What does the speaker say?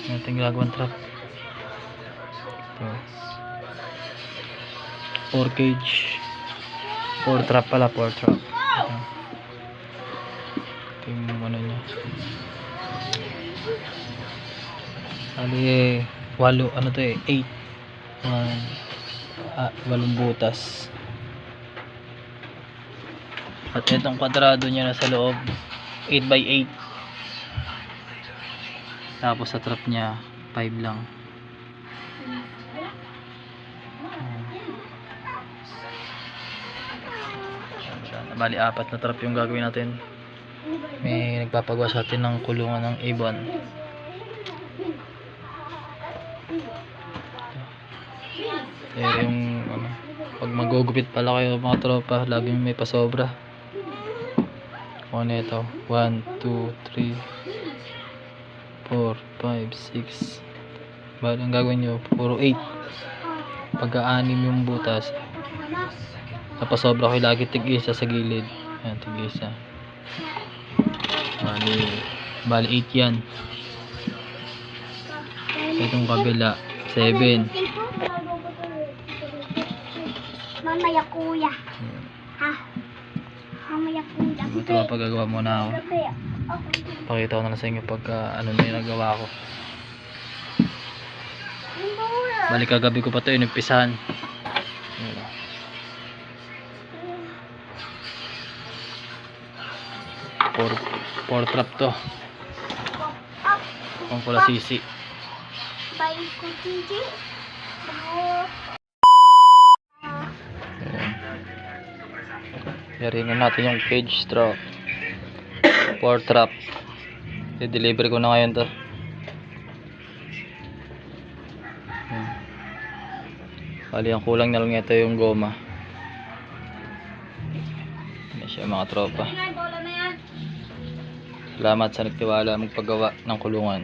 Ating ginagawang trap. Ito. 4 cage. 4 trap pala, 4 trap. Ito yung ano niya. Bali, 8, ano to eh, 8. 8 butas. At itong kwadrado niya na sa loob, 8x8. Tapos sa trap niya, 5 lang. Bali, 4 na trap yung gagawin natin. May nagpapagawa sa atin ng kulungan ng ibon. Pero yung ano, pag magugupit pala kayo mga tropa, laging may pasobra. O nito, 1, 2, 3, 4, 5, 6. Bali ang gagawin nyo, puro 8. Pagka-6 yung butas, napasobra kayo lagi tig-isa sa gilid. Ayan, tig-isa. Bali 8 yan. Itong kabila 7. Mamaya kuya. Ha? Mamaya kuya. Ito ang paggagawa muna ako. Pakita ko na lang sa inyo pagka ano na yung nagawa ko. Bali kagabi ko pa ito inumpisahan. 4 trap to. Kung pula sisi. Bayi ko cici. Yaringan natin yung cage straw. 4 trap. I-deliver ko na ngayon to. Bali ang kulang na lang ito yung goma. Ano siya mga tropa. Salamat sa nagtiwala magpagawa ng kulungan.